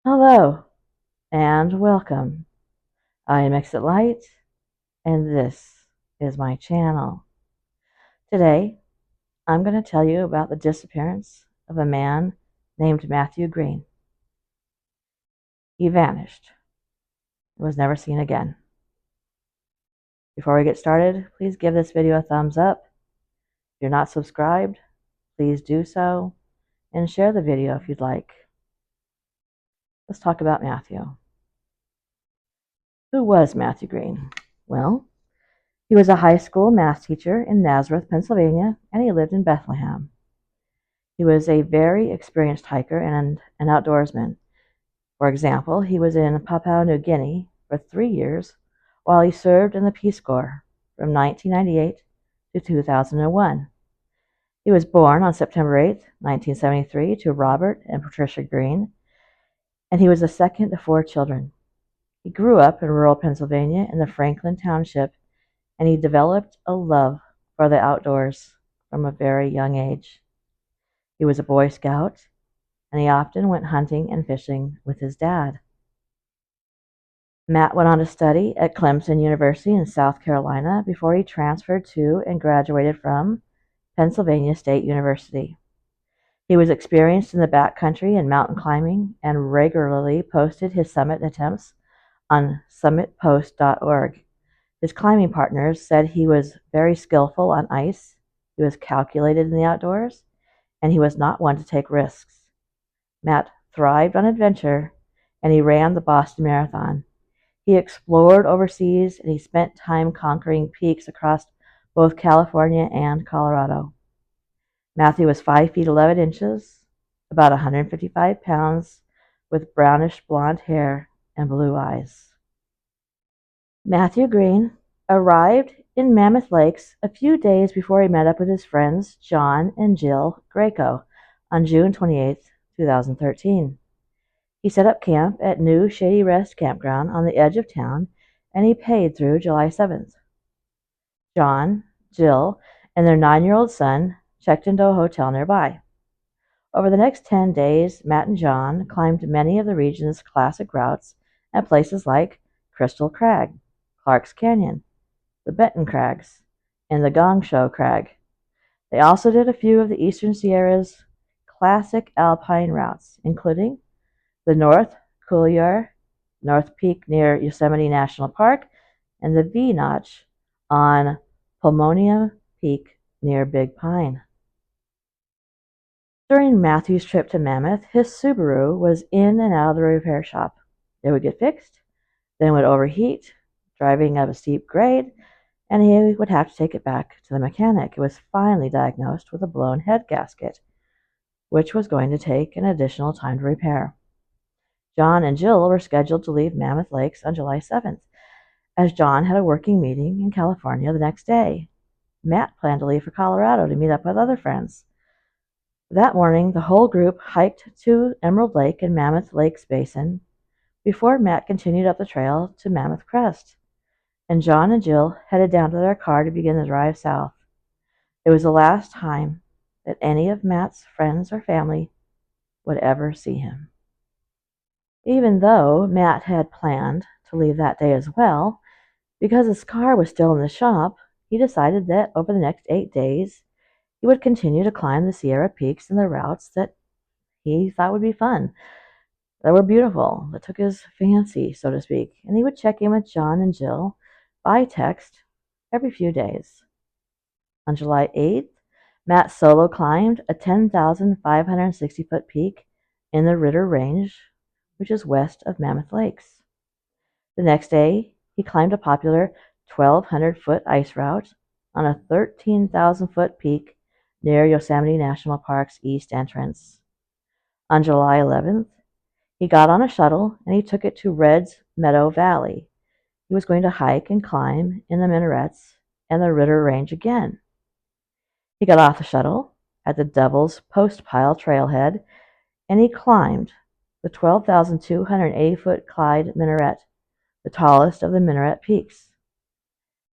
Hello and welcome. I am Exit Light and this is my channel. Today I'm going to tell you about the disappearance of a man named Matthew Greene. He vanished and was never seen again. Before we get started, please give this video a thumbs up. If you're not subscribed, please do so and share the video if you'd like. Let's talk about Matthew. Who was Matthew Greene? Well, he was a high school math teacher in Nazareth, Pennsylvania, and he lived in Bethlehem. He was a very experienced hiker and an outdoorsman. For example, he was in Papua New Guinea for 3 years while he served in the Peace Corps from 1998 to 2001. He was born on September 8, 1973, to Robert and Patricia Greene, and he was the second of 4 children. He grew up in rural Pennsylvania in the Franklin Township, and he developed a love for the outdoors from a very young age. He was a Boy Scout, and he often went hunting and fishing with his dad. Matt went on to study at Clemson University in South Carolina before he transferred to and graduated from Pennsylvania State University. He was experienced in the backcountry and mountain climbing and regularly posted his summit attempts on summitpost.org. His climbing partners said he was very skillful on ice, he was calculated in the outdoors, and he was not one to take risks. Matt thrived on adventure, and he ran the Boston Marathon. He explored overseas, and he spent time conquering peaks across both California and Colorado. Matthew was 5 feet 11 inches, about 155 pounds, with brownish blonde hair and blue eyes. Matthew Greene arrived in Mammoth Lakes a few days before he met up with his friends John and Jill Greco on June 28, 2013. He set up camp at New Shady Rest Campground on the edge of town, and he paid through July 7th. John, Jill, and their 9-year-old son checked into a hotel nearby. Over the next 10 days, Matt and John climbed many of the region's classic routes at places like Crystal Crag, Clark's Canyon, the Benton Crags, and the Gong Show Crag. They also did a few of the Eastern Sierra's classic alpine routes, including the North Couloir, North Peak near Yosemite National Park, and the V-Notch on Pulmonia Peak near Big Pine. During Matthew's trip to Mammoth, his Subaru was in and out of the repair shop. It would get fixed, then it would overheat, driving up a steep grade, and he would have to take it back to the mechanic. It was finally diagnosed with a blown head gasket, which was going to take an additional time to repair. John and Jill were scheduled to leave Mammoth Lakes on July 7th, as John had a working meeting in California the next day. Matt planned to leave for Colorado to meet up with other friends. That morning, the whole group hiked to Emerald Lake and Mammoth Lakes Basin before Matt continued up the trail to Mammoth Crest, and John and Jill headed down to their car to begin the drive south. It was the last time that any of Matt's friends or family would ever see him. Even though Matt had planned to leave that day as well, because his car was still in the shop, he decided that over the next 8 days, he would continue to climb the Sierra peaks and the routes that he thought would be fun, that were beautiful, that took his fancy, so to speak, and he would check in with John and Jill by text every few days. On July 8th, Matt solo climbed a 10,560-foot peak in the Ritter Range, which is west of Mammoth Lakes. The next day, he climbed a popular 1,200-foot ice route on a 13,000-foot peak near Yosemite National Park's east entrance. On July 11th, he got on a shuttle and he took it to Red's Meadow Valley. He was going to hike and climb in the Minarets and the Ritter Range again. He got off the shuttle at the Devil's Postpile trailhead, and he climbed the 12,280-foot Clyde Minaret, the tallest of the Minaret peaks.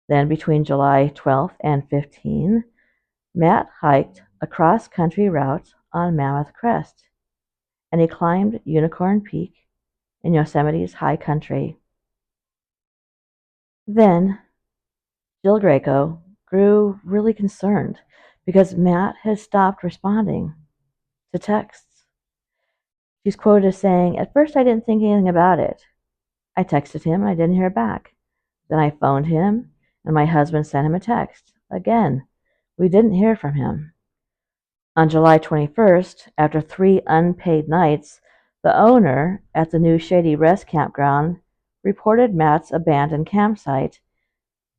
Then between July 12th and 15th, Matt hiked a cross-country route on Mammoth Crest, and he climbed Unicorn Peak in Yosemite's high country. Then Jill Draco grew really concerned because Matt had stopped responding to texts. She's quoted as saying, "At first I didn't think anything about it. I texted him and I didn't hear back. Then I phoned him and my husband sent him a text. Again, we didn't hear from him." On July 21st, after 3 unpaid nights, the owner at the new Shady Rest campground reported Matt's abandoned campsite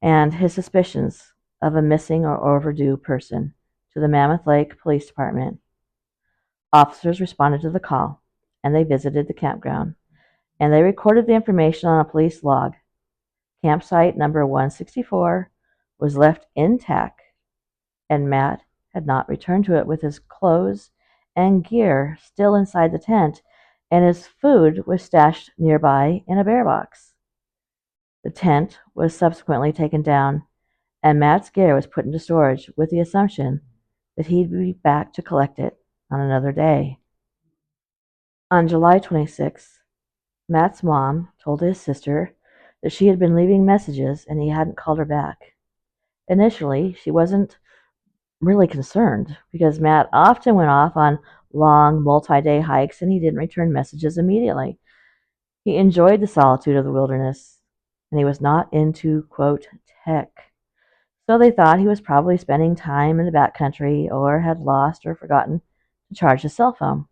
and his suspicions of a missing or overdue person to the Mammoth Lake Police Department. Officers responded to the call, and they visited the campground, and they recorded the information on a police log. Campsite number 164 was left intact, and Matt had not returned to it with his clothes and gear still inside the tent, and his food was stashed nearby in a bear box. The tent was subsequently taken down, and Matt's gear was put into storage with the assumption that he'd be back to collect it on another day. On July 26th, Matt's mom told his sister that she had been leaving messages and he hadn't called her back. Initially, she wasn't really concerned because Matt often went off on long, multi-day hikes and he didn't return messages immediately. He enjoyed the solitude of the wilderness and he was not into, quote, tech. So they thought he was probably spending time in the backcountry or had lost or forgotten to charge his cell phone.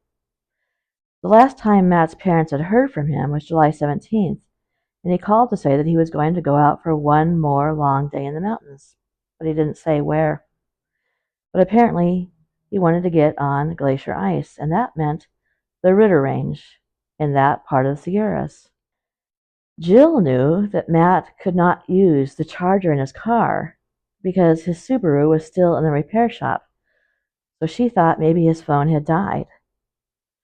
The last time Matt's parents had heard from him was July 17th, and he called to say that he was going to go out for one more long day in the mountains, but he didn't say where. But apparently he wanted to get on glacier ice, and that meant the Ritter Range in that part of the Sierras. Jill knew that Matt could not use the charger in his car because his Subaru was still in the repair shop, so she thought maybe his phone had died.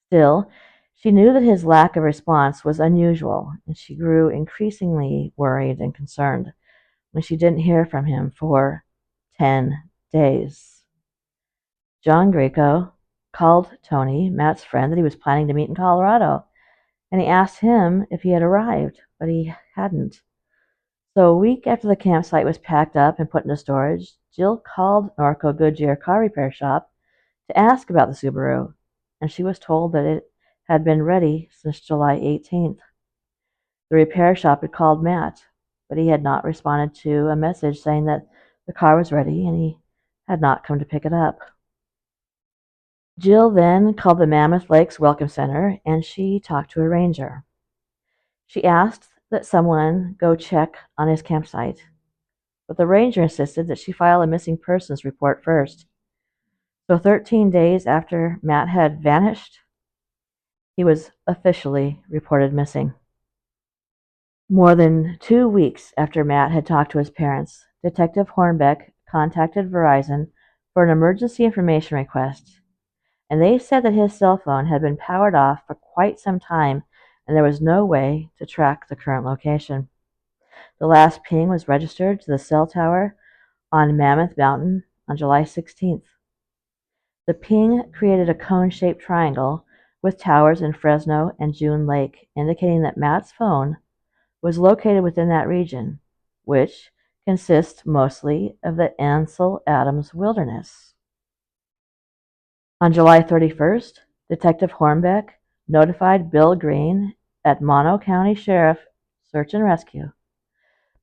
Still, she knew that his lack of response was unusual, and she grew increasingly worried and concerned when she didn't hear from him for 10 days. John Greco called Tony, Matt's friend, that he was planning to meet in Colorado, and he asked him if he had arrived, but he hadn't. So a week after the campsite was packed up and put into storage, Jill called Norco Goodyear Car Repair Shop to ask about the Subaru, and she was told that it had been ready since July 18th. The repair shop had called Matt, but he had not responded to a message saying that the car was ready and he had not come to pick it up. Jill then called the Mammoth Lakes Welcome Center and she talked to a ranger. She asked that someone go check on his campsite, but the ranger insisted that she file a missing persons report first. So 13 days after Matt had vanished, he was officially reported missing. More than 2 weeks after Matt had talked to his parents, Detective Hornbeck contacted Verizon for an emergency information request, and they said that his cell phone had been powered off for quite some time and there was no way to track the current location. The last ping was registered to the cell tower on Mammoth Mountain on July 16th. The ping created a cone-shaped triangle with towers in Fresno and June Lake, indicating that Matt's phone was located within that region, which consists mostly of the Ansel Adams Wilderness. On July 31st, Detective Hornbeck notified Bill Greene at Mono County Sheriff Search and Rescue.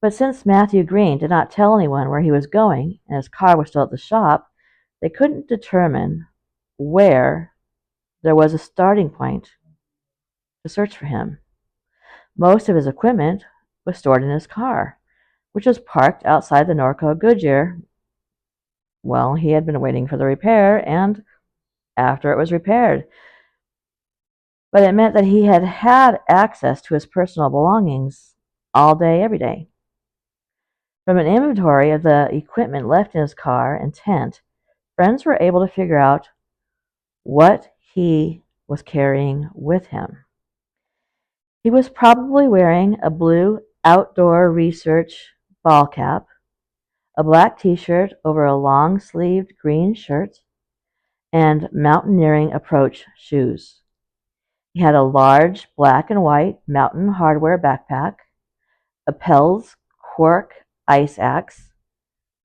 But since Matthew Greene did not tell anyone where he was going and his car was still at the shop, they couldn't determine where there was a starting point to search for him. Most of his equipment was stored in his car, which was parked outside the Norco Goodyear. Well, he had been waiting for the repair, and after it was repaired. But it meant that he had had access to his personal belongings all day, every day. From an inventory of the equipment left in his car and tent, friends were able to figure out what he was carrying with him. He was probably wearing a blue outdoor research ball cap, a black t-shirt over a long-sleeved green shirt, and mountaineering approach shoes. He had a large black and white Mountain Hardwear backpack, a Pell's cork ice axe,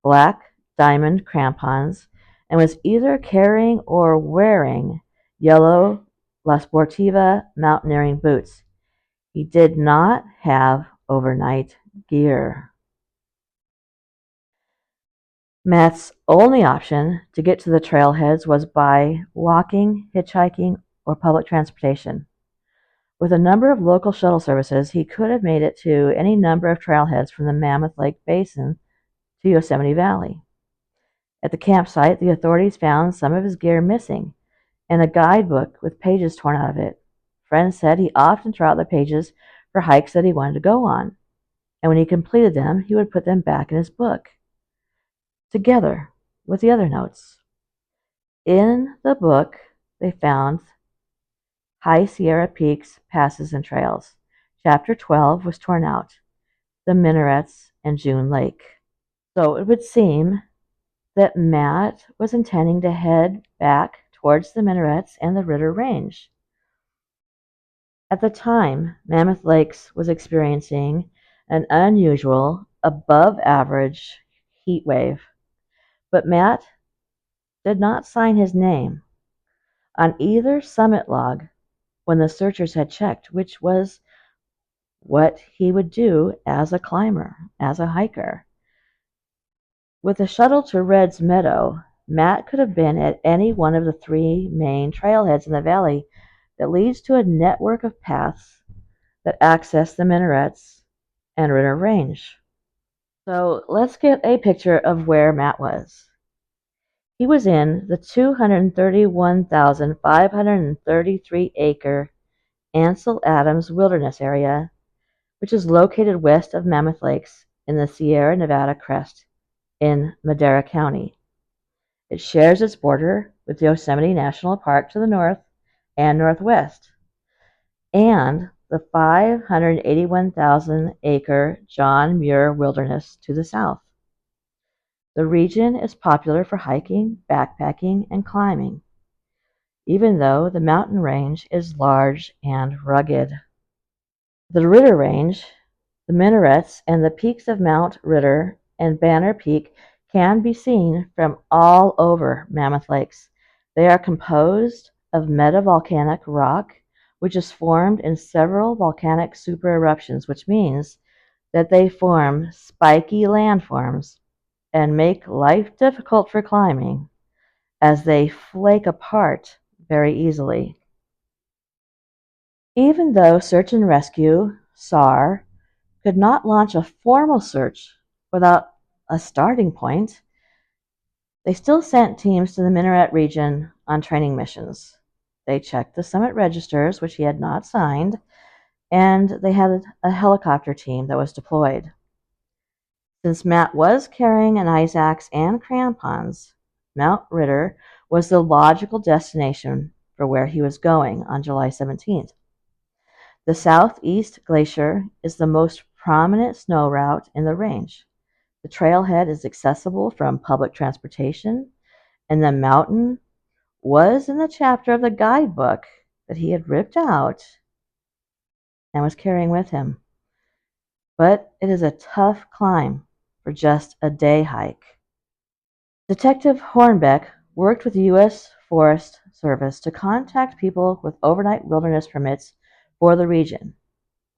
black diamond crampons, and was either carrying or wearing yellow La Sportiva mountaineering boots. He did not have overnight gear. Matt's only option to get to the trailheads was by walking, hitchhiking, or public transportation. With a number of local shuttle services, he could have made it to any number of trailheads from the Mammoth Lake Basin to Yosemite Valley. At the campsite, the authorities found some of his gear missing and a guidebook with pages torn out of it. Friends said he often tore out the pages for hikes that he wanted to go on, and when he completed them, he would put them back in his book, together with the other notes. In the book, they found High Sierra Peaks, Passes, and Trails. Chapter 12 was torn out, the Minarets and June Lake. So it would seem that Matt was intending to head back towards the Minarets and the Ritter Range. At the time, Mammoth Lakes was experiencing an unusual, above average heat wave, but Matt did not sign his name on either summit log when the searchers had checked, which was what he would do as a climber, as a hiker. With a shuttle to Red's Meadow, Matt could have been at any one of the three main trailheads in the valley that leads to a network of paths that access the Minarets and Ritter Range. So let's get a picture of where Matt was. He was in the 231,533 acre Ansel Adams Wilderness Area, which is located west of Mammoth Lakes in the Sierra Nevada crest in Madera County. It shares its border with Yosemite National Park to the north and northwest, and the 581,000 acre John Muir Wilderness to the south. The region is popular for hiking, backpacking, and climbing, even though the mountain range is large and rugged. The Ritter Range, the Minarets, and the peaks of Mount Ritter and Banner Peak can be seen from all over Mammoth Lakes. They are composed of metavolcanic rock, which is formed in several volcanic supereruptions, which means that they form spiky landforms and make life difficult for climbing, as they flake apart very easily. Even though Search and Rescue, SAR, could not launch a formal search without a starting point, they still sent teams to the Minaret region on training missions. They checked the summit registers, which he had not signed, and they had a helicopter team that was deployed. Since Matt was carrying an ice axe and crampons, Mount Ritter was the logical destination for where he was going on July 17th. The Southeast Glacier is the most prominent snow route in the range. The trailhead is accessible from public transportation, and the mountain was in the chapter of the guidebook that he had ripped out and was carrying with him. But it is a tough climb for just a day hike. Detective Hornbeck worked with the U.S. Forest Service to contact people with overnight wilderness permits for the region.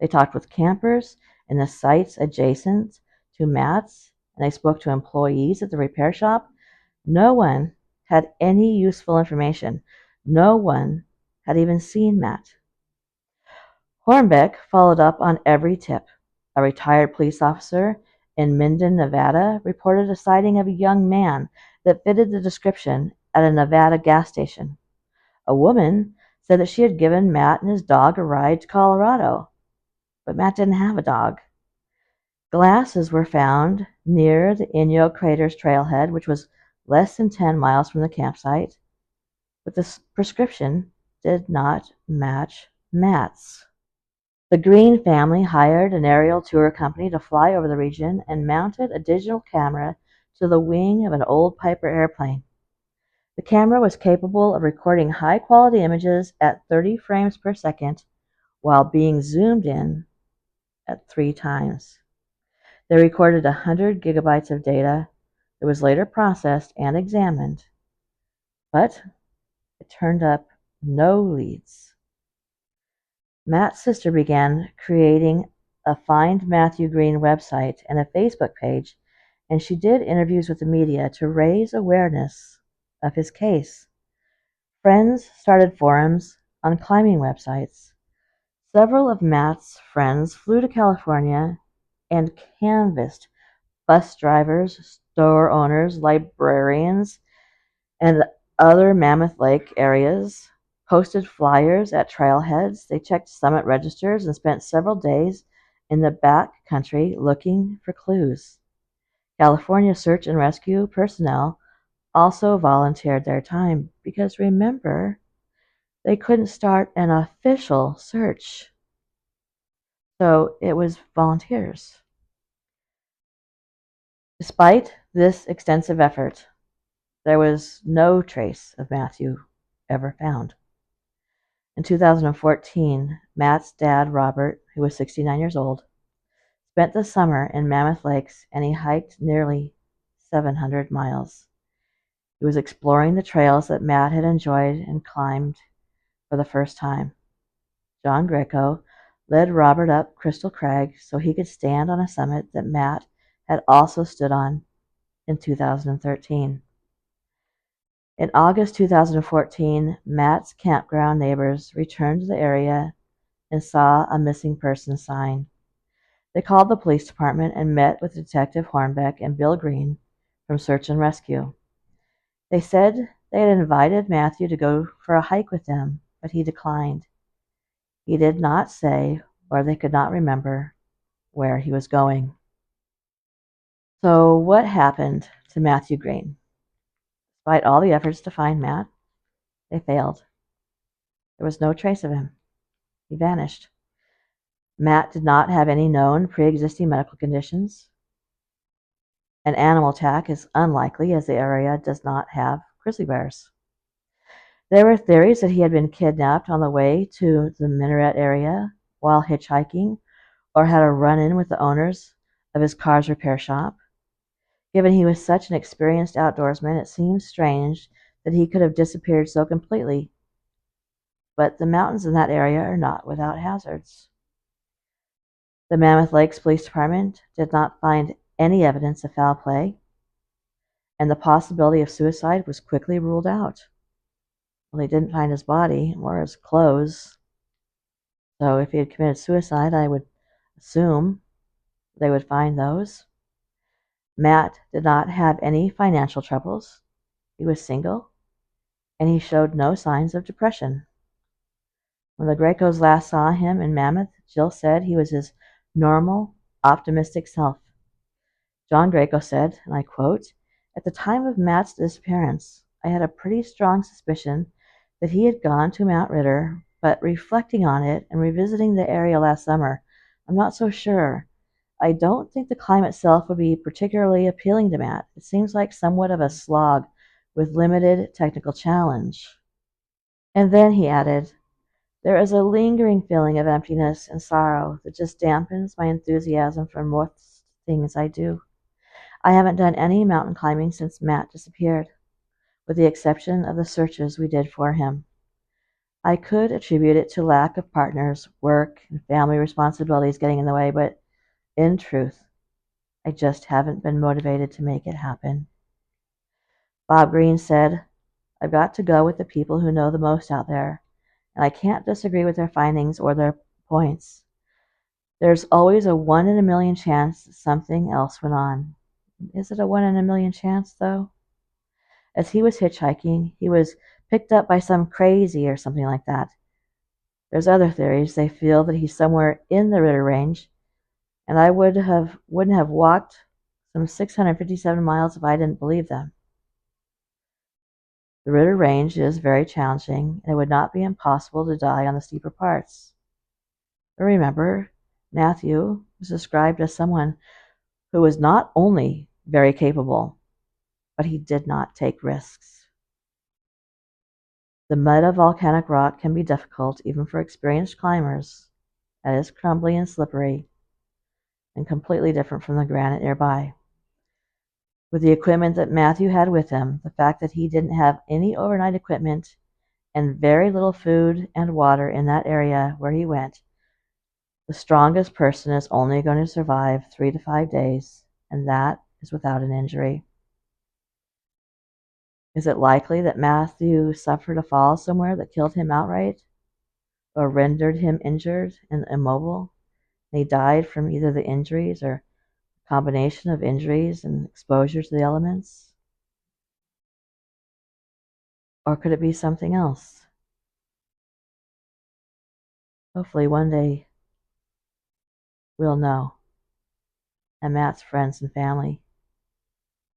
They talked with campers in the sites adjacent to Matt's, and they spoke to employees at the repair shop. No one had any useful information. No one had even seen Matt. Hornbeck followed up on every tip. A retired police officer in Minden, Nevada, reported a sighting of a young man that fitted the description at a Nevada gas station. A woman said that she had given Matt and his dog a ride to Colorado, but Matt didn't have a dog. Glasses were found near the Inyo Craters trailhead, which was less than 10 miles from the campsite, but the prescription did not match Matt's. The Greene family hired an aerial tour company to fly over the region and mounted a digital camera to the wing of an old Piper airplane. The camera was capable of recording high-quality images at 30 frames per second while being zoomed in at 3 times. They recorded 100 gigabytes of data that was later processed and examined, but it turned up no leads. Matt's sister began creating a Find Matthew Greene website and a Facebook page, and she did interviews with the media to raise awareness of his case. Friends started forums on climbing websites. Several of Matt's friends flew to California and canvassed bus drivers, store owners, librarians, and other Mammoth Lake areas, posted flyers at trailheads. They checked summit registers and spent several days in the back country looking for clues. California search and rescue personnel also volunteered their time because remember, they couldn't start an official search. So it was volunteers. Despite this extensive effort, there was no trace of Matthew ever found. In 2014, Matt's dad, Robert, who was 69 years old, spent the summer in Mammoth Lakes and he hiked nearly 700 miles. He was exploring the trails that Matt had enjoyed and climbed for the first time. John Greco led Robert up Crystal Crag so he could stand on a summit that Matt had also stood on in 2013. In August 2014, Matt's campground neighbors returned to the area and saw a missing person sign. They called the police department and met with Detective Hornbeck and Bill Greene from Search and Rescue. They said they had invited Matthew to go for a hike with them, but he declined. He did not say, or they could not remember, where he was going. So what happened to Matthew Greene? Despite all the efforts to find Matt, they failed. There was no trace of him. He vanished. Matt did not have any known pre-existing medical conditions. An animal attack is unlikely as the area does not have grizzly bears. There were theories that he had been kidnapped on the way to the Minaret area while hitchhiking or had a run-in with the owners of his car's repair shop. Given he was such an experienced outdoorsman, it seems strange that he could have disappeared so completely. But the mountains in that area are not without hazards. The Mammoth Lakes Police Department did not find any evidence of foul play, and the possibility of suicide was quickly ruled out. Well, they didn't find his body or his clothes, so if he had committed suicide, I would assume they would find those. Matt did not have any financial troubles. He was single, and he showed no signs of depression. When the Gracos last saw him in Mammoth, Jill said he was his normal, optimistic self. John Greco said, and I quote, "At the time of Matt's disappearance, I had a pretty strong suspicion that he had gone to Mount Ritter, but reflecting on it and revisiting the area last summer, I'm not so sure. I don't think the climb itself would be particularly appealing to Matt. It seems like somewhat of a slog with limited technical challenge." And then he added, "There is a lingering feeling of emptiness and sorrow that just dampens my enthusiasm for most things I do. I haven't done any mountain climbing since Matt disappeared, with the exception of the searches we did for him. I could attribute it to lack of partners, work, and family responsibilities getting in the way, but in truth, I just haven't been motivated to make it happen." Bob Greene said, "I've got to go with the people who know the most out there, and I can't disagree with their findings or their points. There's always a 1 in a million chance that something else went on." Is it a 1 in a million chance, though? As he was hitchhiking, he was picked up by some crazy or something like that. There's other theories. They feel that he's somewhere in the Ritter Range, and I wouldn't have walked some 657 miles if I didn't believe them. The Ritter Range is very challenging, and it would not be impossible to die on the steeper parts. But remember, Matthew was described as someone who was not only very capable, but he did not take risks. The mud of volcanic rock can be difficult even for experienced climbers. It is crumbly and slippery and completely different from the granite nearby. With the equipment that Matthew had with him, the fact that he didn't have any overnight equipment, and very little food and water in that area where he went, the strongest person is only going to survive 3 to 5 days, and that is without an injury. Is it likely that Matthew suffered a fall somewhere that killed him outright, or rendered him injured and immobile, and he died from either the injuries or combination of injuries and exposure to the elements? Or could it be something else? Hopefully one day we'll know, and Matt's friends and family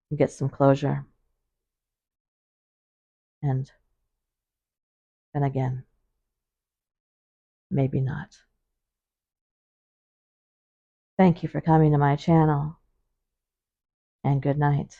can get some closure. And then again, maybe not. Thank you for coming to my channel, and good night.